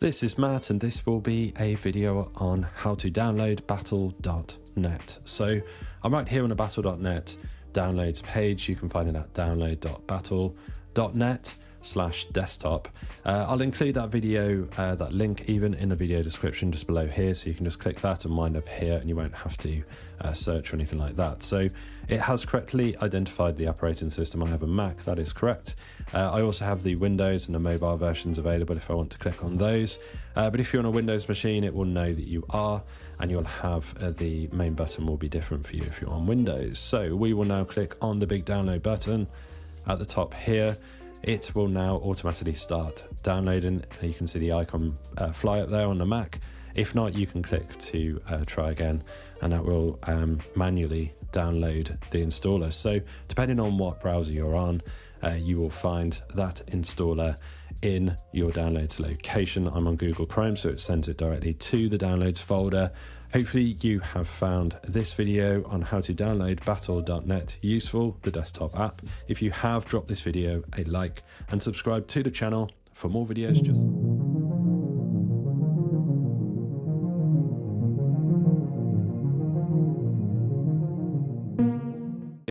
This is Matt, and this will be a video on how to download battle.net. So I'm right here on the battle.net downloads page. You can find it at download.battle.net/desktop. I'll include that video, that link even in the video description just below here, so you can just click that and wind up here and you won't have to search or anything like that. So it has correctly identified the operating system. I have a Mac, that is correct. I also have the Windows and the mobile versions available if I want to click on those. But if you're on a Windows machine, it will know that you are, and you'll have the main button will be different for you if you're on Windows. So we will now click on the big download button at the top here. It will now automatically start downloading. You can see the icon fly up there on the Mac. If not, you can click to try again, and that will manually download the installer. So depending on what browser you're on, you will find that installer in your downloads location. I'm on Google Chrome, so it sends it directly to the downloads folder. Hopefully you have found this video on how to download battle.net useful, the desktop app. If you have, drop this video a like and subscribe to the channel for more videos.